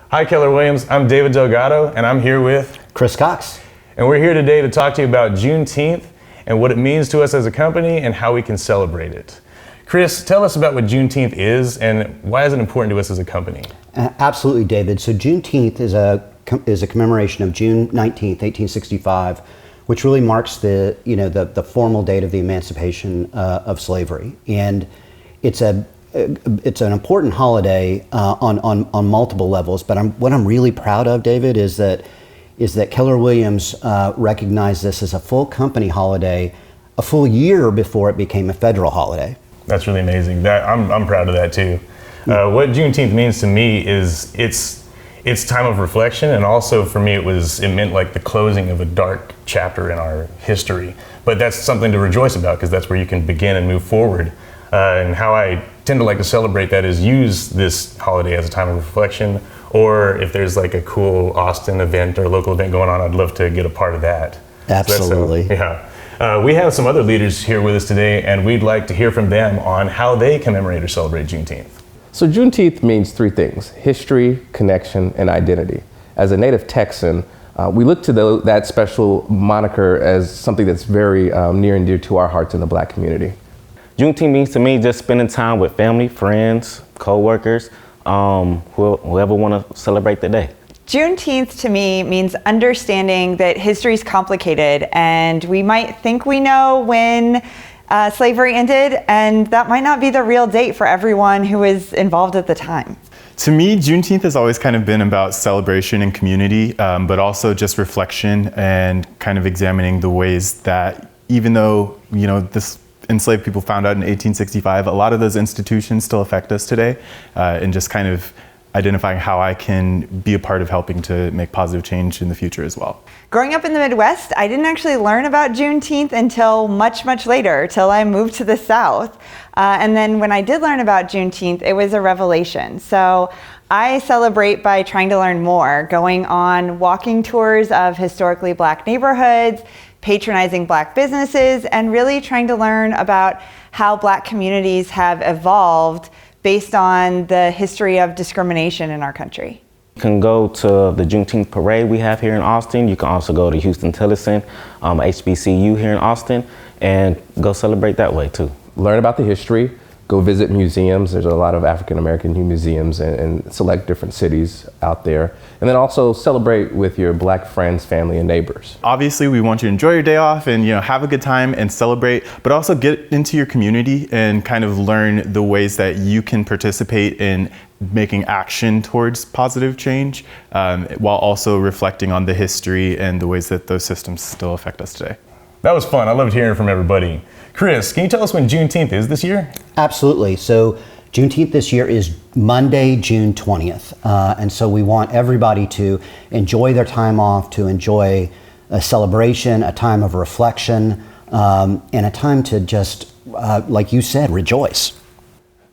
Hi, Keller Williams. I'm David Delgado, and I'm here with Chris Cox. And we're here today to talk to you about Juneteenth and what it means to us as a company and how we can celebrate it. Chris, tell us about what Juneteenth is and why is it important to us as a company? Absolutely, David. So Juneteenth is a commemoration of June 19th, 1865, which really marks the formal date of the emancipation of slavery. And it's an important holiday on multiple levels. But what I'm really proud of, David, is that Keller Williams recognized this as a full company holiday a full year before it became a federal holiday. That's really amazing. I'm proud of that too. What Juneteenth means to me is it's time of reflection, and also for me it meant like the closing of a dark chapter in our history. But that's something to rejoice about because that's where you can begin and move forward. And how I tend to like to celebrate that is use this holiday as a time of reflection, or if there's like a cool Austin event or local event going on, I'd love to get a part of that. Absolutely. So we have some other leaders here with us today, and we'd like to hear from them on how they commemorate or celebrate Juneteenth. So Juneteenth means three things: history, connection, and identity. As a native Texan, we look to that special moniker as something that's very near and dear to our hearts in the Black community. Juneteenth means to me just spending time with family, friends, co-workers, whoever want to celebrate the day. Juneteenth to me means understanding that history is complicated, and we might think we know when slavery ended, and that might not be the real date for everyone who was involved at the time. To me, Juneteenth has always kind of been about celebration and community, but also just reflection and kind of examining the ways that even though, this enslaved people found out in 1865, a lot of those institutions still affect us today, and just kind of identifying how I can be a part of helping to make positive change in the future as well. Growing up in the Midwest, I didn't actually learn about Juneteenth until much later, till I moved to the South. And then when I did learn about Juneteenth, it was a revelation. So I celebrate by trying to learn more, going on walking tours of historically Black neighborhoods, patronizing Black businesses, and really trying to learn about how Black communities have evolved based on the history of discrimination in our country. You can go to the Juneteenth parade we have here in Austin. You can also go to Houston-Tillotson, HBCU here in Austin, and go celebrate that way too. Learn about the history, go visit museums. There's a lot of African American museums and select different cities out there. And then also celebrate with your Black friends, family, and neighbors. Obviously, we want you to enjoy your day off and have a good time and celebrate, but also get into your community and kind of learn the ways that you can participate in making action towards positive change, while also reflecting on the history and the ways that those systems still affect us today. That was fun. I loved hearing from everybody. Chris, can you tell us when Juneteenth is this year? Absolutely. So Juneteenth this year is Monday, June 20th. And so we want everybody to enjoy their time off, to enjoy a celebration, a time of reflection, and a time to just, like you said, rejoice.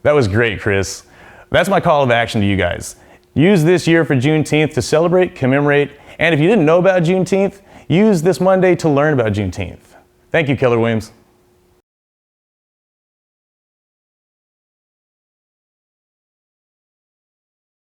That was great, Chris. That's my call to action to you guys. Use this year for Juneteenth to celebrate, commemorate, and if you didn't know about Juneteenth, use this Monday to learn about Juneteenth. Thank you, Keller Williams.